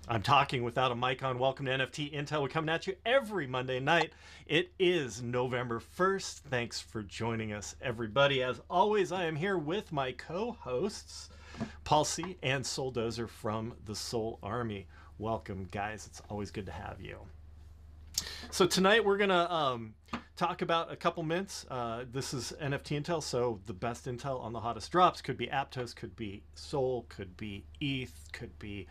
I'm talking without a mic on. Welcome to NFT Intel. We're coming at you every Monday night. It is November 1st. Thanks for joining us, everybody. As always, I am here with my co-hosts, Paul C. and Sol Dozer from the Sol Army. Welcome, guys. It's always good to have you. So tonight we're gonna talk about a couple mints. This is NFT Intel, so the best intel on the hottest drops. Could be Aptos, could be Sol, could be ETH, could be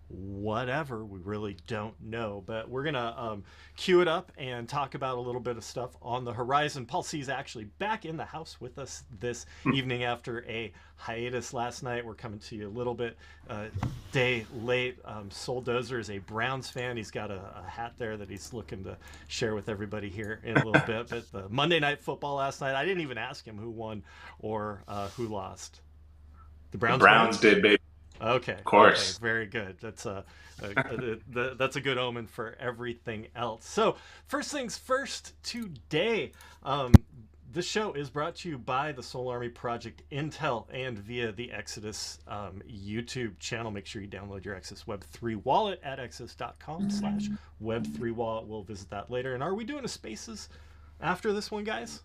whatever. We really don't know, but we're gonna queue it up and talk about a little bit of stuff on the horizon. Paul C is actually back in the house with us this evening after a hiatus last night. We're coming to you a little bit day late. Sol Dozer is a Browns fan. He's got a hat there that he's looking to share with everybody here in a little bit. But the Monday Night Football last night, I didn't even ask him who won or who lost. The The Browns won? Browns did, baby. Okay. Of Okay. course. Very good. That's a good omen for everything else. So first things first. Today, this show is brought to you by the Sol Army Project Intel and via the Exodus YouTube channel. Make sure you download your Exodus Web3 wallet at exodus.com/Web3wallet. We'll visit that later. And are we doing a Spaces after this one, guys?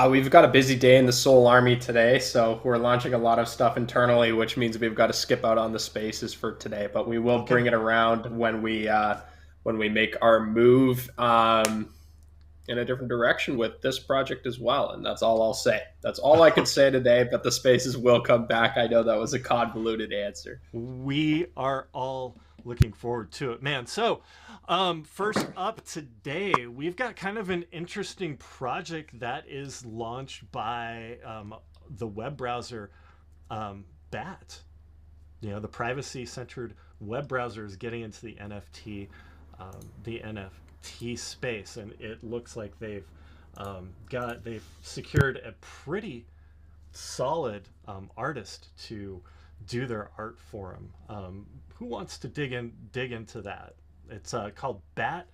We've got a busy day in the Sol Army today, so we're launching a lot of stuff internally, which means we've got to skip out on the spaces for today. But we will bring it around when we make our move in a different direction with this project as well. And that's all I'll say. That's all I could say today. But the spaces will come back. I know that was a convoluted answer. We are all looking forward to it, man. So first up today, we've got kind of an interesting project that is launched by the web browser BAT. You know, the privacy-centered web browser is getting into the NFT space, and it looks like they've secured a pretty solid artist to do their art for them. Who wants to dig into that? It's called BAT.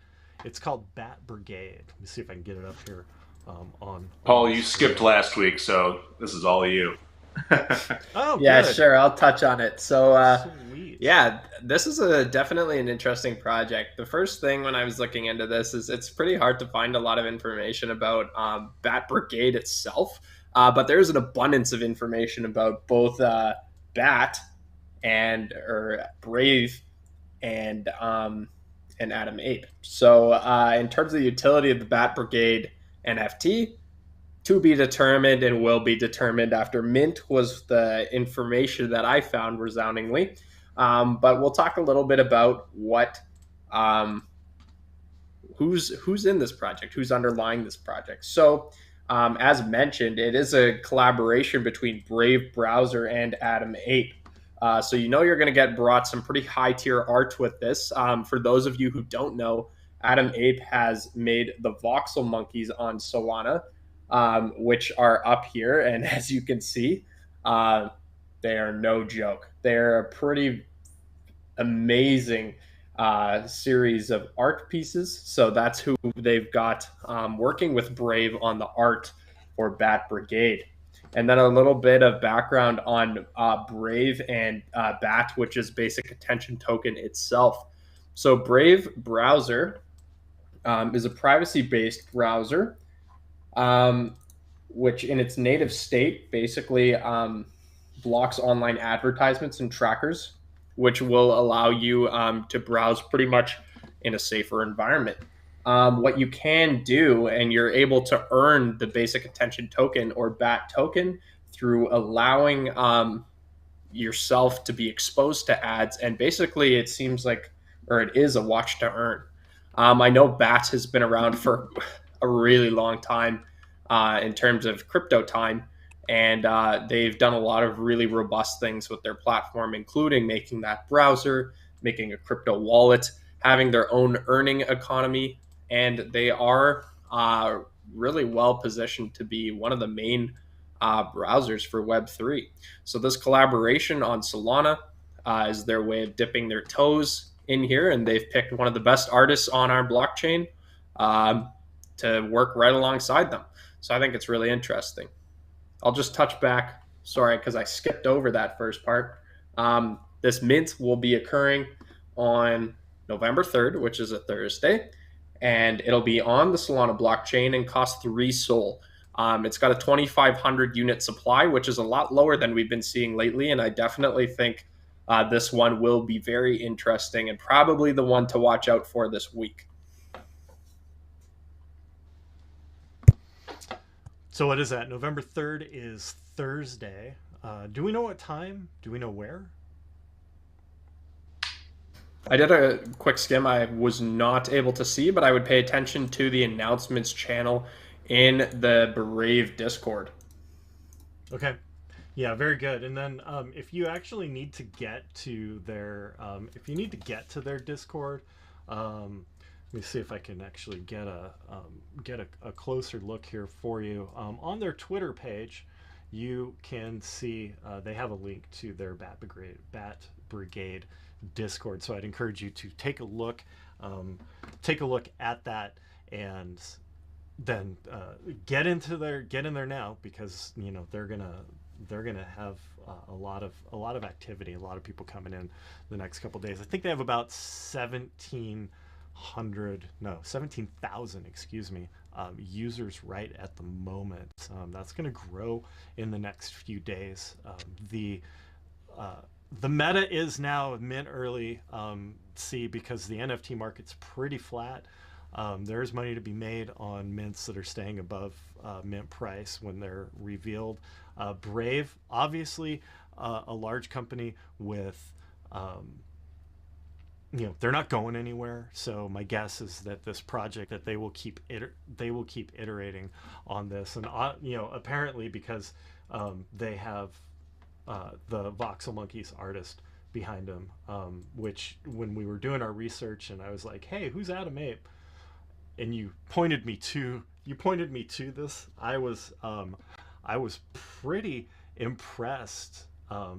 It's called BAT Brigade. Let me see if I can get it up here on Paul, the you screen. skipped last week, so this is all you. Oh, Yeah, good. sure. I'll touch on it. So, Sweet. yeah, this is definitely an interesting project. The first thing when I was looking into this is it's pretty hard to find a lot of information about BAT Brigade itself, but there's an abundance of information about both BAT or Brave and Adam Ape. So, in terms of the utility of the BAT Brigade NFT, to be determined and will be determined after mint was the information that I found resoundingly. But we'll talk a little bit about um, who's in this project, who's underlying this project. So, as mentioned, it is a collaboration between Brave Browser and Adam Ape. So you know you're going to get brought some pretty high tier art with this. For those of you who don't know, Adam Ape has made the voxel monkeys on Solana, which are up here, and as you can see, uh, they are no joke. They're a pretty amazing series of art pieces. So that's who they've got working with Brave on the art for Bat Brigade. And then a little bit of background on Brave and BAT, which is basic attention token itself. So Brave browser is a privacy-based browser, um, which in its native state basically blocks online advertisements and trackers, which will allow you to browse pretty much in a safer environment. What you can do, and you're able to earn the basic attention token or BAT token through allowing yourself to be exposed to ads. And basically, it seems like, or it is a watch to earn. I know BAT has been around for a really long time in terms of crypto time. And they've done a lot of really robust things with their platform, including making that browser, making a crypto wallet, having their own earning economy. And they are really well positioned to be one of the main browsers for Web3. So, this collaboration on Solana is their way of dipping their toes in here. And they've picked one of the best artists on our blockchain to work right alongside them. So, I think it's really interesting. I'll just touch back. Sorry, because I skipped over that first part. This mint will be occurring on November 3rd, which is a Thursday, and it'll be on the Solana blockchain and cost 3 Sol. It's got a 2,500 unit supply, which is a lot lower than we've been seeing lately, and I definitely think this one will be very interesting and probably the one to watch out for this week. So what is that? November 3rd is Thursday. Do we know what time? Do we know where? I did a quick skim. I was not able to see, but I would pay attention to the announcements channel in the Brave Discord. Okay. Yeah, very good. And then if you actually need to get to their Discord, let me see if I can actually get a closer look here for you. On their Twitter page, you can see they have a link to their BAT Brigade Discord. So I'd encourage you to take a look at that, and then get in there now, because they're gonna have a lot of activity, a lot of people coming in the next couple of days. I think they have about 17,000 users right at the moment. That's going to grow in the next few days. The meta is now mint early C, because the NFT market's pretty flat. There's money to be made on mints that are staying above mint price when they're revealed. Brave, obviously, a large company with, they're not going anywhere. So my guess is that this project, that they will keep iterating on this, and apparently because they have the Voxel Monkeys artist behind them, which when we were doing our research and I was like, hey, who's Adam Ape? And you pointed me to this. I was pretty impressed with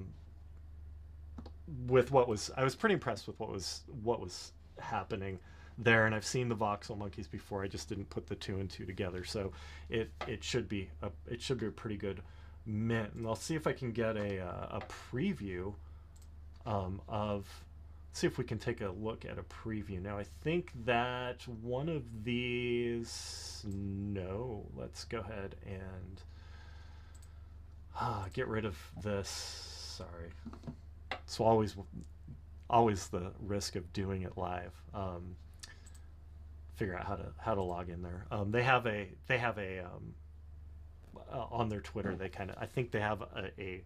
what was happening there, and I've seen the Voxel Monkeys before. I just didn't put the two and two together. So it should be a pretty good mint, and I'll see if I can get a preview of. See if we can take a look at a preview. Now I think that one of these, no, let's go ahead and get rid of this. Sorry. So always the risk of doing it live. Figure out how to log in there. They have a on their Twitter, I think they have a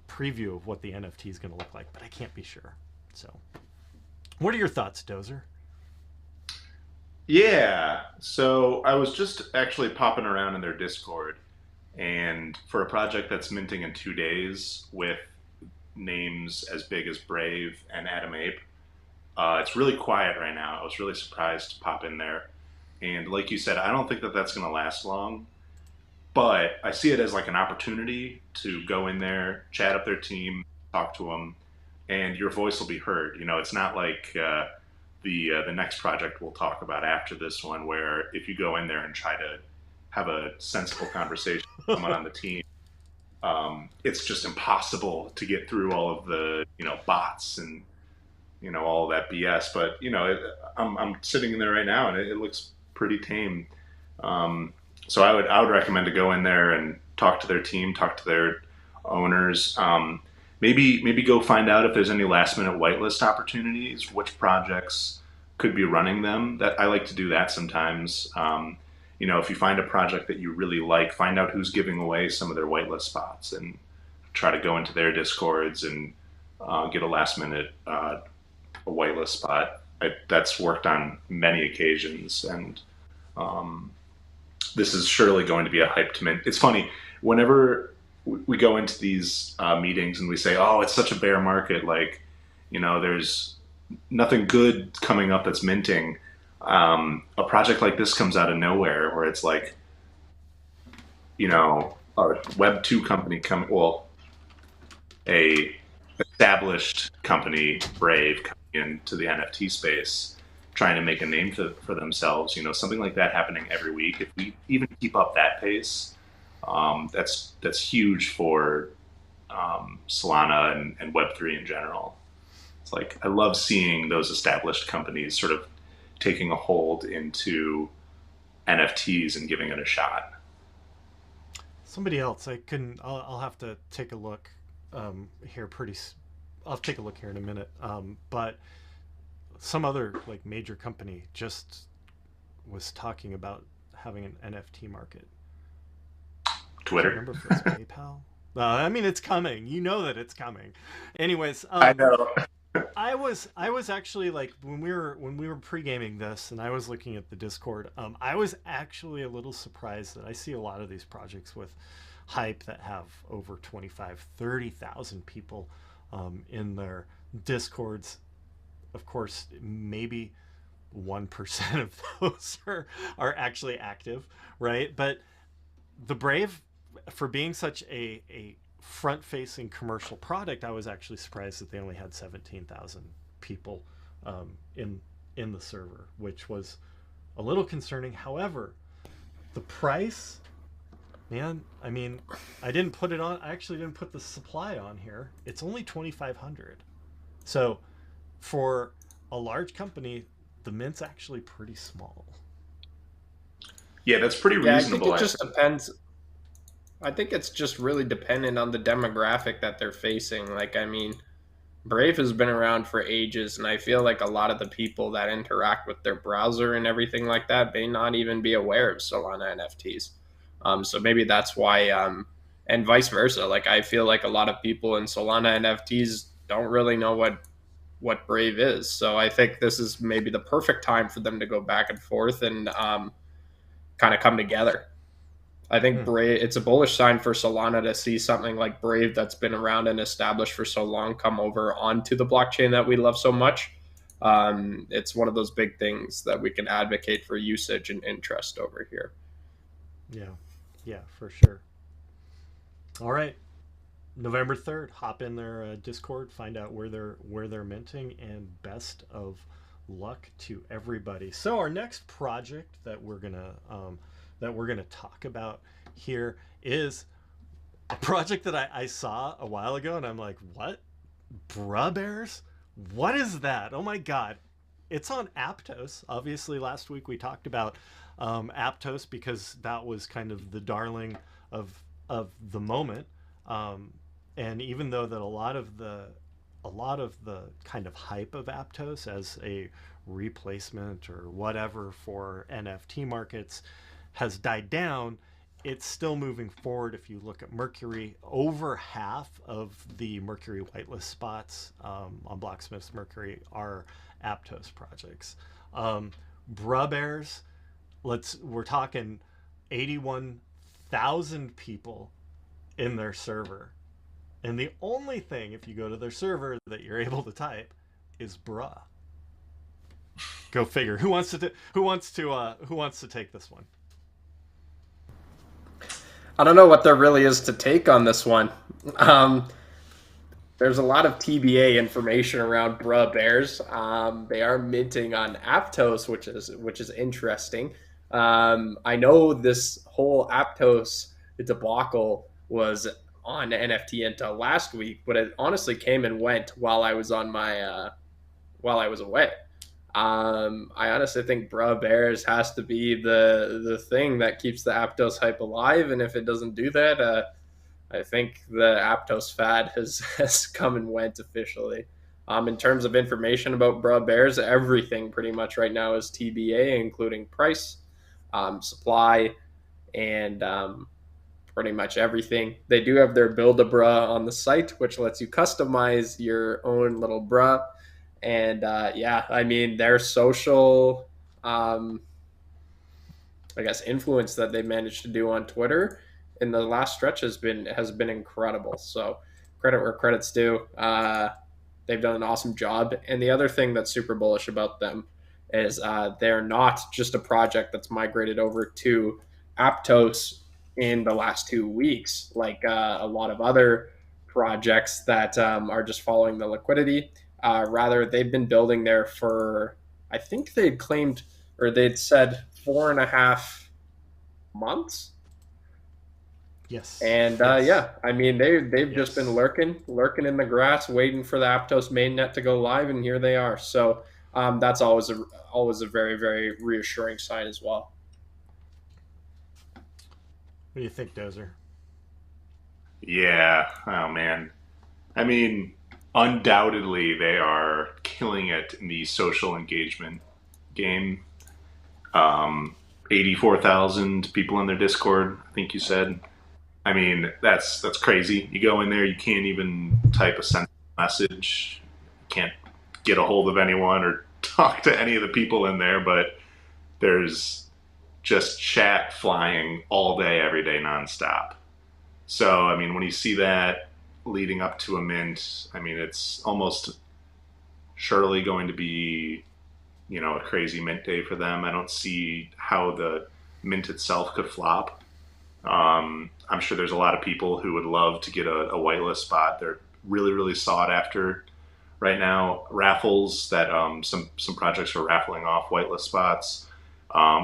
preview of what the NFT is going to look like, but I can't be sure. So what are your thoughts, Dozer? Yeah, so I was just actually popping around in their Discord, and for a project that's minting in 2 days with names as big as Brave and Adam Ape, it's really quiet right now. I was really surprised to pop in there, and like you said, I don't think that that's going to last long. But I see it as like an opportunity to go in there, chat up their team, talk to them, and your voice will be heard. It's not like the next project we'll talk about after this one, where if you go in there and try to have a sensible conversation with someone on the team, it's just impossible to get through all of the bots and all of that BS. But I'm sitting in there right now, and it looks pretty tame. So I would recommend to go in there and talk to their team, talk to their owners. Maybe go find out if there's any last minute whitelist opportunities, which projects could be running them. That I like to do that sometimes. If you find a project that you really like, find out who's giving away some of their whitelist spots and try to go into their Discords and get a last minute a whitelist spot. That's worked on many occasions, and this is surely going to be a hype to mint. It's funny, whenever we go into these meetings and we say, oh, it's such a bear market, there's nothing good coming up that's minting. A project like this comes out of nowhere, where it's like, a Web 2 company a established company, Brave, coming into the NFT space, trying to make a name for themselves. Something like that happening every week. If we even keep up that pace, that's huge for Solana and Web3 in general. It's like I love seeing those established companies sort of taking a hold into NFTs and giving it a shot. Somebody else, I couldn't. I'll have to take a look here I'll take a look here in a minute. But some other like major company just was talking about having an NFT market. Twitter. I remember if it was PayPal. I mean, it's coming. You know that it's coming. Anyways, I know. I was actually like when we were pre-gaming this, and I was looking at the Discord. I was actually a little surprised that I see a lot of these projects with hype that have over 30,000 people in their Discords. Of course, maybe 1% of those are actually active, right? But the Brave, for being such a front-facing commercial product, I was actually surprised that they only had 17,000 people in the server, which was a little concerning. However, the price, man, I mean, I didn't put it on. I actually didn't put the supply on here. It's only 2,500. So for a large company, the mint's actually pretty small. Yeah, that's pretty reasonable. I think it just depends. I think it's just really dependent on the demographic that they're facing. Like, I mean, Brave has been around for ages, and I feel like a lot of the people that interact with their browser and everything like that may not even be aware of Solana NFTs. So maybe that's why, and vice versa. Like, I feel like a lot of people in Solana NFTs don't really know what Brave is. So I think this is maybe the perfect time for them to go back and forth and kind of come together. I think Brave, it's a bullish sign for Solana to see something like Brave that's been around and established for so long come over onto the blockchain that we love so much. It's one of those big things that we can advocate for usage and interest over here. Yeah, for sure. All right, November 3rd, hop in their Discord, find out where they're minting, and best of luck to everybody. So our next project that we're gonna talk about here is a project that I saw a while ago, and I'm like, what? Bruh Bears? What is that? Oh my god. It's on Aptos. Obviously, last week we talked about Aptos because that was kind of the darling of the moment. And even though that a lot of the kind of hype of Aptos as a replacement or whatever for NFT markets has died down, it's still moving forward. If you look at Mercury, over half of the Mercury whitelist spots on Blocksmith's Mercury are Aptos projects. Bruh Bears, we're talking 81,000 people in their server, and the only thing, if you go to their server, that you're able to type is bruh. Go figure. Who wants to take this one? I don't know what there really is to take on this one. There's a lot of TBA information around Bruh Bears. They are minting on Aptos, which is interesting. I know this whole Aptos debacle was on NFT Intel last week, but it honestly came and went while I was away. I honestly think Bruh Bears has to be the thing that keeps the Aptos hype alive, and if it doesn't do that, I think the Aptos fad has come and went officially. In terms of information about Bruh Bears, everything pretty much right now is TBA, including price, supply, and pretty much everything. They do have their Build-A-Bruh on the site, which lets you customize your own little bruh. And yeah, I mean, their social, I guess, influence that they managed to do on Twitter in the last stretch has been incredible. So credit where credit's due. They've done an awesome job. And the other thing that's super bullish about them is they're not just a project that's migrated over to Aptos in the last 2 weeks, like a lot of other projects that are just following the liquidity. Rather, they've been building there for, I think they'd claimed, or they'd said 4.5 months. Yes. And I mean they've just been lurking in the grass, waiting for the Aptos mainnet to go live, and here they are. So that's always a very, very reassuring sign as well. What do you think, Dozer? Yeah. Oh man. I mean, undoubtedly they are killing it in the social engagement game. 84,000 people in their Discord, I think you said. I mean, that's crazy. You go in there, you can't even type a sensible message. You can't get a hold of anyone or talk to any of the people in there, but there's just chat flying all day, every day, nonstop. So, I mean, when you see that leading up to a mint, I mean, it's almost surely going to be, a crazy mint day for them. I don't see how the mint itself could flop. I'm sure there's a lot of people who would love to get a whitelist spot. They're really, really sought after right now. Raffles that some projects are raffling off whitelist spots.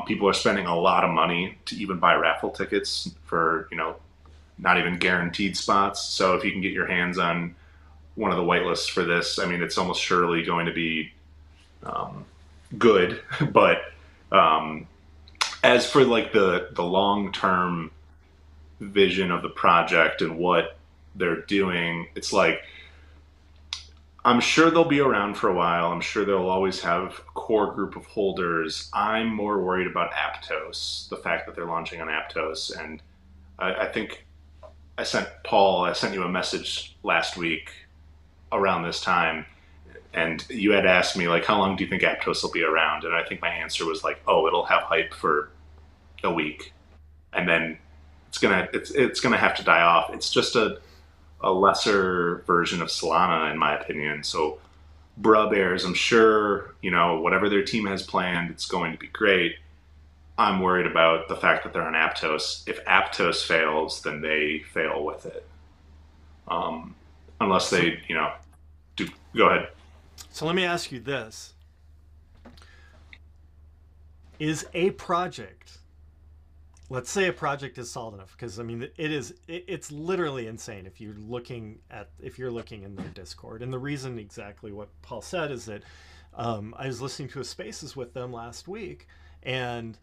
People are spending a lot of money to even buy raffle tickets for not even guaranteed spots. So if you can get your hands on one of the whitelists for this, I mean, it's almost surely going to be good. But as for like the long term vision of the project and what they're doing, it's like I'm sure they'll be around for a while. I'm sure they'll always have a core group of holders. I'm more worried about Aptos, the fact that they're launching on Aptos. And I think I sent you a message last week around this time, and you had asked me, like, how long do you think Aptos will be around? And I think my answer was like, oh, it'll have hype for a week, and then it's gonna have to die off. It's just a lesser version of Solana, in my opinion. So Bruh Bears, I'm sure, whatever their team has planned, it's going to be great. I'm worried about the fact that they're on Aptos. If Aptos fails, then they fail with it. Unless they, do. Go ahead. So let me ask you this. Is a project, let's say a project is solid enough, because I mean it's literally insane if you're looking in their Discord. And the reason exactly what Paul said is that I was listening to a Spaces with them last week, and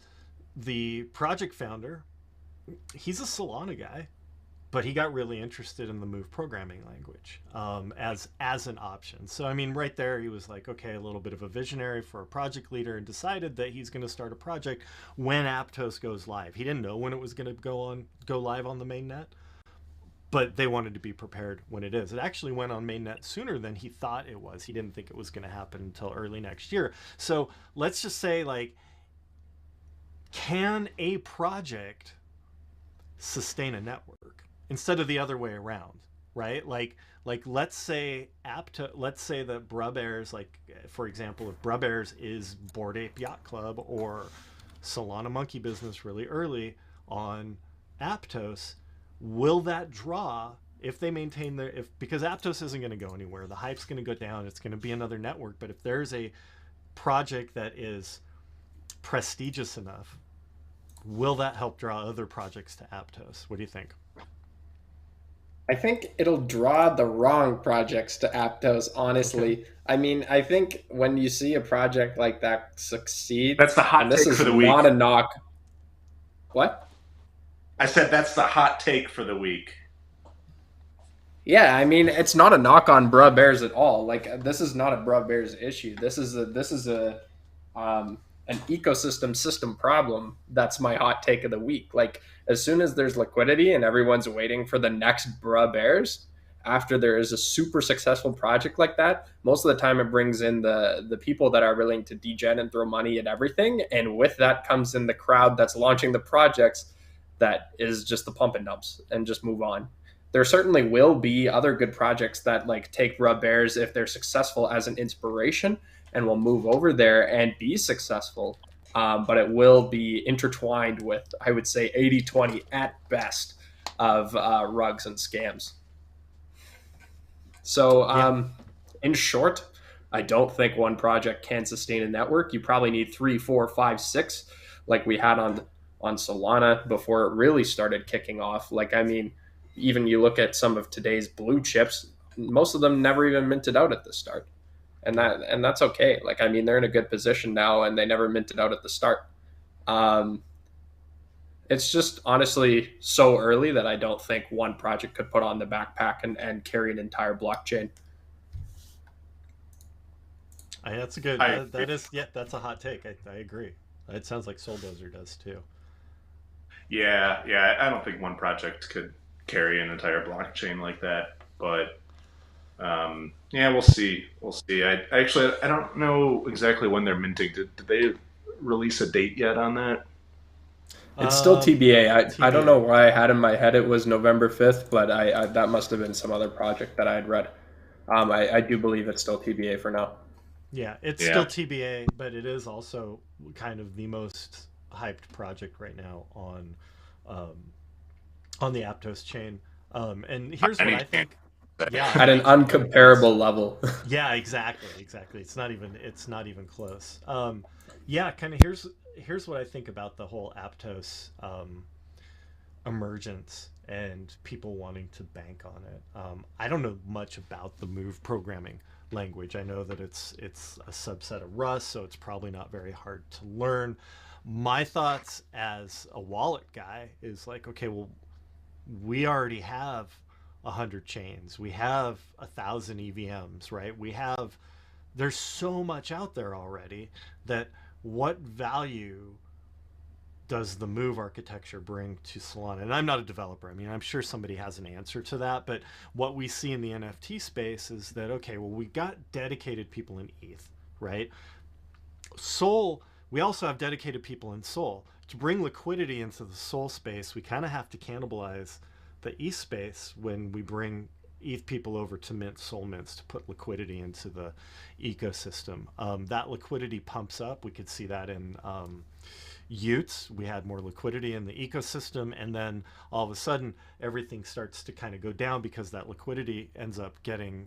the project founder, he's a Solana guy, but he got really interested in the Move programming language as an option. So I mean, right there, he was like, okay, a little bit of a visionary for a project leader, and decided that he's going to start a project when Aptos goes live. He didn't know when it was going to go live on the mainnet, but they wanted to be prepared when it is. It actually went on mainnet sooner than he thought it was. He didn't think it was going to happen until early next year. So let's just say, like, can a project sustain a network instead of the other way around, right? Like let's say that Bruh Bears, like, for example, if Bruh Bears is Bored Ape Yacht Club or Solana Monkey Business really early on Aptos, will that draw if they maintain because Aptos isn't going to go anywhere, the hype's going to go down, it's going to be another network. But if there's a project that is prestigious enough, will that help draw other projects to Aptos? What do you think? I think it'll draw the wrong projects to Aptos, honestly. Okay. I mean, I think when you see a project like that succeed, that's the hot take for the week. Not a knock. What? I said that's the hot take for the week. Yeah, I mean, it's not a knock on Bruh Bears at all. Like, this is not a Bruh Bears issue. This is an ecosystem system problem. That's my hot take of the week. Like, as soon as there's liquidity and everyone's waiting for the next Bruh Bears, after there is a super successful project like that, most of the time it brings in the people that are willing to degen and throw money at everything. And with that comes in the crowd that's launching the projects that is just the pump and dumps and just move on. There certainly will be other good projects that like take Bruh Bears if they're successful as an inspiration, and will move over there and be successful. But it will be intertwined with, I would say, 80-20 at best of rugs and scams. So in short, I don't think one project can sustain a network. You probably need 3, 4, 5, 6, like we had on on Solana before it really started kicking off. Like, I mean, even you look at some of today's blue chips, most of them never even minted out at the start. And that's okay. Like, I mean, they're in a good position now and they never minted out at the start. It's just honestly so early that I don't think one project could put on the backpack and carry an entire blockchain. That's a good. That's a hot take. I agree. It sounds like Sol Dozer does too. Yeah. I don't think one project could carry an entire blockchain like that, but yeah, we'll see. I don't know exactly when they're minting. Did they release a date yet on that? It's still TBA. I don't know why I had in my head it was November 5th, but I that must have been some other project that I had read. I do believe it's still TBA for now. Yeah, it's still TBA, but it is also kind of the most hyped project right now on the Aptos chain. And here's what I think. Yeah, at an uncomparable level. Yeah, exactly. It's not even close. Yeah, kind of here's what I think about the whole Aptos emergence and people wanting to bank on it. I don't know much about the Move programming language. I know that it's a subset of Rust, so it's probably not very hard to learn. My thoughts as a wallet guy is like, okay, well, we already have 100 chains. We have 1,000 EVMs, right? There's so much out there already that what value does the Move architecture bring to Solana? And I'm not a developer. I mean, I'm sure somebody has an answer to that. But what we see in the NFT space is that, okay, well, we got dedicated people in ETH, right? Sol, we also have dedicated people in Sol. To bring liquidity into the Sol space, we kind of have to cannibalize the ETH space when we bring ETH people over to mint Sol mints to put liquidity into the ecosystem. That liquidity pumps up. We could see that in Utes. We had more liquidity in the ecosystem, and then all of a sudden everything starts to kind of go down because that liquidity ends up getting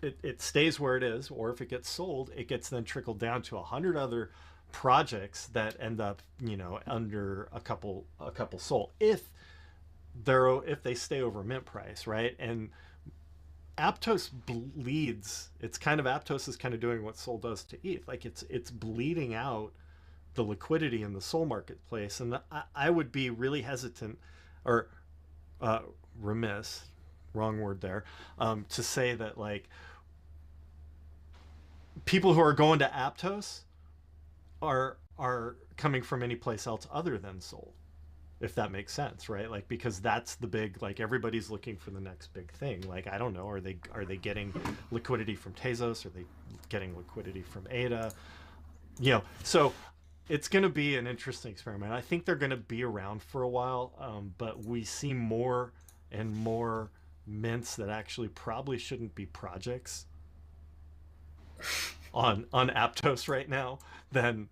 it stays where it is, or if it gets sold, it gets then trickled down to 100 other projects that end up under a couple Sol if they stay over mint price, right? And Aptos bleeds. Aptos is kind of doing what Sol does to ETH. Like it's bleeding out the liquidity in the Sol marketplace. And I would be really hesitant or remiss, wrong word there, to say that like people who are going to Aptos are coming from any place else other than Sol. If that makes sense, right? Like, because that's the big, like, everybody's looking for the next big thing. Like, I don't know, are they getting liquidity from Tezos? Are they getting liquidity from ADA? So it's going to be an interesting experiment. I think they're going to be around for a while, but we see more and more mints that actually probably shouldn't be projects on Aptos right now than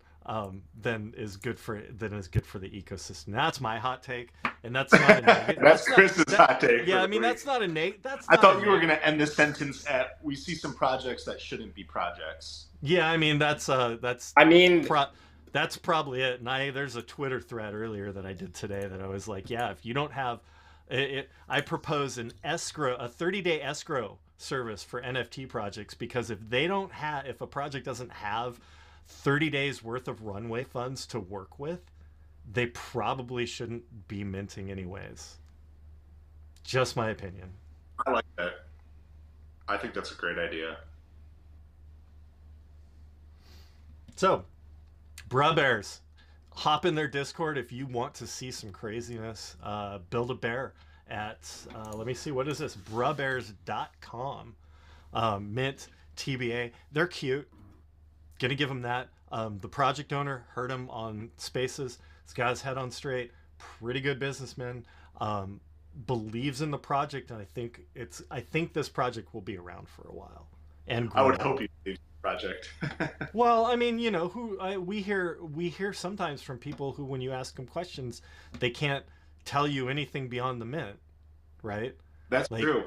is good for the ecosystem. That's my hot take, and that's not a negative. That's Chris's hot take. Yeah, I mean that's not a negative. I thought you were going to end this sentence at "We see some projects that shouldn't be projects." Yeah, I mean that's probably it. And there's a Twitter thread earlier that I did today that I was like, yeah, if you don't have it, I propose a 30-day escrow service for NFT projects, because if a project doesn't have 30 days worth of runway funds to work with, they probably shouldn't be minting anyways. Just my opinion. I like that. I think that's a great idea. So, Bruh Bears, hop in their Discord if you want to see some craziness. Build a bear at, let me see, what is this? Bruhbears.com. Mint, TBA. They're cute. Gonna give him that. The project owner, heard him on Spaces. This guy's head on straight. Pretty good businessman. Believes in the project, and I think this project will be around for a while. And I would hope he believes in the project. Well, I mean, we hear sometimes from people who, when you ask them questions, they can't tell you anything beyond the mint, right? That's true.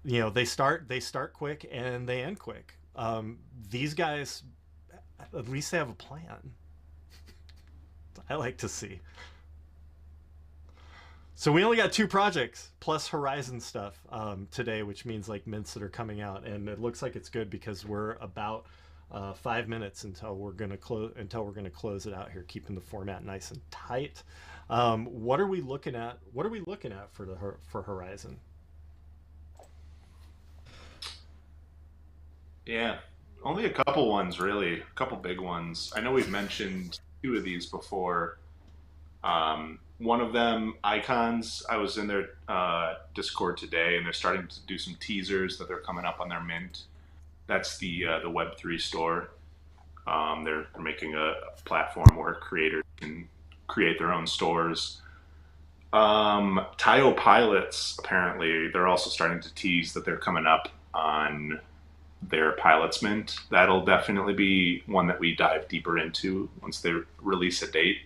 They start quick and they end quick. These guys, at least they have a plan. I like to see. So we only got 2 projects plus Horizon stuff today, which means like mints that are coming out, and it looks like it's good because we're about 5 minutes until we're gonna close it out here, keeping the format nice and tight. What are we looking at? What are we looking at for Horizon? Yeah, only a couple ones really, a couple big ones. I know we've mentioned 2 of these before. One of them, Icons. I was in their Discord today, and they're starting to do some teasers that they're coming up on their mint. That's the Web3 store. They're making a platform where creators can create their own stores. Tayo Pilots, apparently, they're also starting to tease that they're coming up on their Pilots mint. That'll definitely be one that we dive deeper into once they release a date.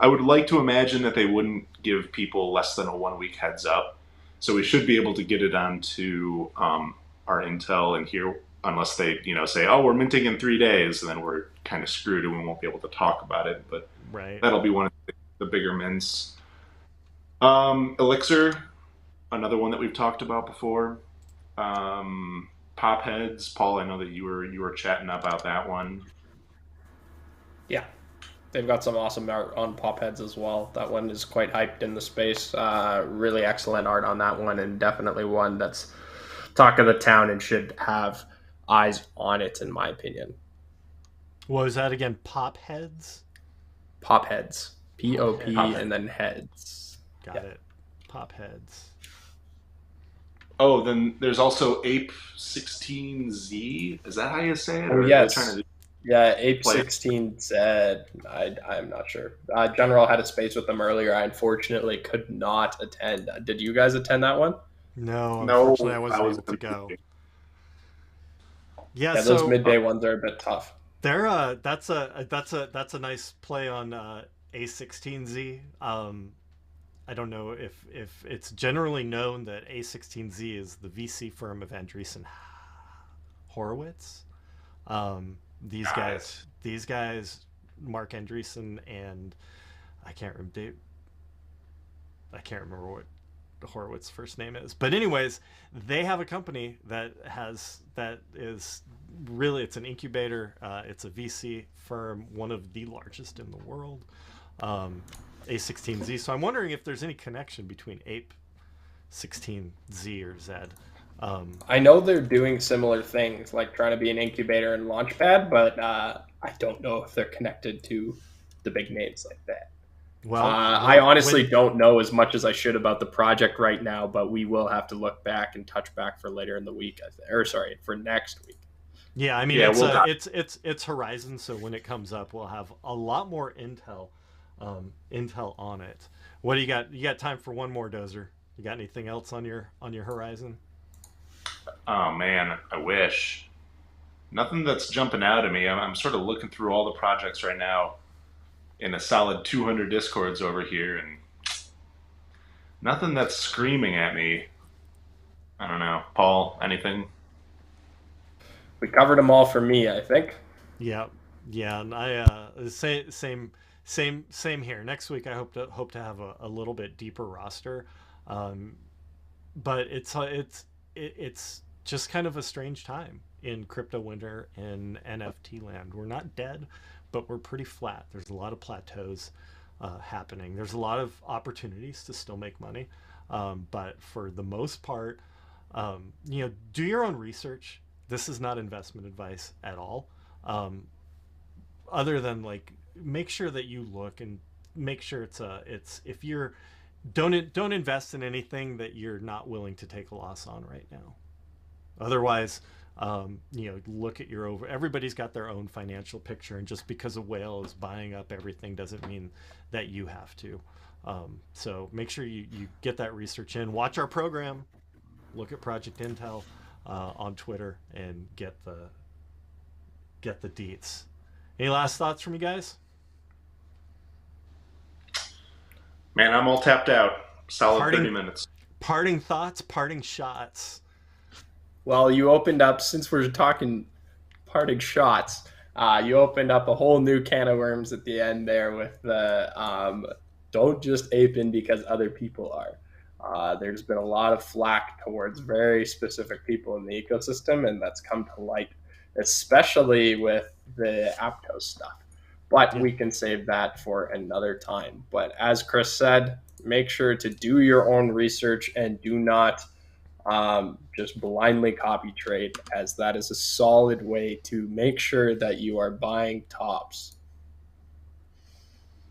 I would like to imagine that they wouldn't give people less than a 1-week heads up. So we should be able to get it onto our Intel and here, unless they, say, oh, we're minting in 3 days, and then we're kind of screwed and we won't be able to talk about it. But right. That'll be one of the bigger mints. Elixir, another one that we've talked about before. Pop Heads, Paul, I know that you were chatting about that one. Yeah. They've got some awesome art on Pop Heads as well. That one is quite hyped in the space. Really excellent art on that one, and definitely one that's talk of the town and should have eyes on it, in my opinion. What was that again? Pop Heads? Pop Heads. P-O-P and then heads. Got it. Pop Heads. Oh, then there's also Ape 16Z. Is that how you say it? Oh, yes. Yeah, Ape 16Z. I'm not sure. General had a space with them earlier. I unfortunately could not attend. Did you guys attend that one? No, unfortunately, I wasn't able to go. Yeah, so those midday ones are a bit tough. They're that's a nice play on A16Z. I don't know if it's generally known that A16Z is the VC firm of Andreessen Horowitz. These guys, Mark Andreessen and I can't remember what Horowitz's first name is, but anyways, they have a company that is really, it's an incubator. It's a VC firm, one of the largest in the world. A16Z. So I'm wondering if there's any connection between Ape 16Z or Z. I know they're doing similar things, like trying to be an incubator and launchpad, but I don't know if they're connected to the big names like that. Well, I honestly don't know as much as I should about the project right now, but we will have to look back and touch back for later in the week, for next week. Yeah, I mean, it's Horizon, so when it comes up, we'll have a lot more intel on it. What do you got? You got time for one more, Dozer? You got anything else on your Horizon? Oh man, I wish. Nothing that's jumping out at me. I'm sort of looking through all the projects right now in a solid 200 discords over here, and nothing that's screaming at me. I don't know. Paul, anything? We covered them all for me, I think. Yeah, and I same here. Next week I hope to have a little bit deeper roster, but it's just kind of a strange time in crypto winter in NFT land. We're not dead, but we're pretty flat. There's a lot of plateaus happening. There's a lot of opportunities to still make money, but for the most part, do your own research. This is not investment advice at all. Other than like, make sure that you look and make sure it's if you're don't invest in anything that you're not willing to take a loss on right now. Otherwise, look at everybody's got their own financial picture, and just because a whale is buying up everything doesn't mean that you have to. So make sure you get that research in. Watch our program, look at Project Intel on Twitter, and get the deets. Any last thoughts from you guys? Man, I'm all tapped out. Solid 30 minutes. Parting thoughts, parting shots. Well, you opened up, since we're talking parting shots, You opened up a whole new can of worms at the end there with the don't just ape in because other people are. There's been a lot of flack towards very specific people in the ecosystem, and that's come to light, especially with the Aptos stuff. But we can save that for another time. But as Kris said, make sure to do your own research and do not just blindly copy trade, as that is a solid way to make sure that you are buying tops.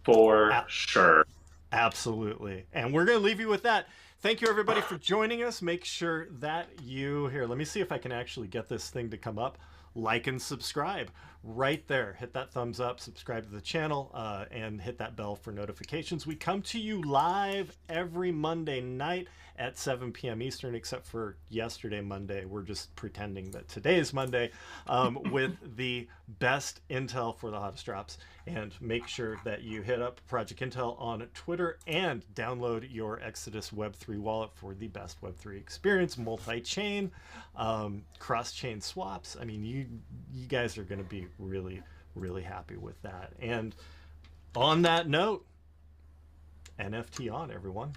For sure. Absolutely. And we're going to leave you with that. Thank you, everybody, for joining us. Make sure that you, here, let me see if I can actually get this thing to come up. Like and subscribe right there. Hit that thumbs up, subscribe to the channel, and hit that bell for notifications. We come to you live every Monday night at 7 p.m. Eastern, except for yesterday, Monday. We're just pretending that today is Monday, with the best intel for the hottest drops. And make sure that you hit up Project Intel on Twitter and download your Exodus Web3 wallet for the best Web3 experience, multi-chain, cross-chain swaps. I mean, you guys are going to be really, really happy with that. And on that note, NFT on, everyone.